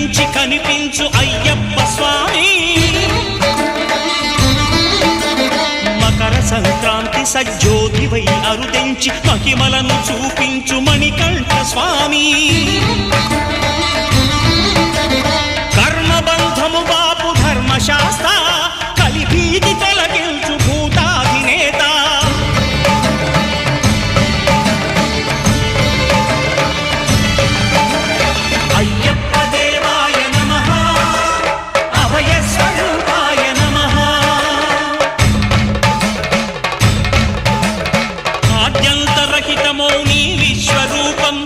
కనిపించి కనిపించు అయ్యప్ప స్వామి. మకర సంక్రాంతి సజ్జోతివై అరుదెంచి మహిమలను చూపించు మణికంఠ స్వామి. కర్మబంధము బాపు ధర్మశాస్త్ర కలిభీతి తొలగించు భూతాధినేత. అయ్యప్ప దేవాయ నమః, అభయ స్వరూపాయ నమః. ఆద్యంతరహితమౌ నీ విశ్వరూపం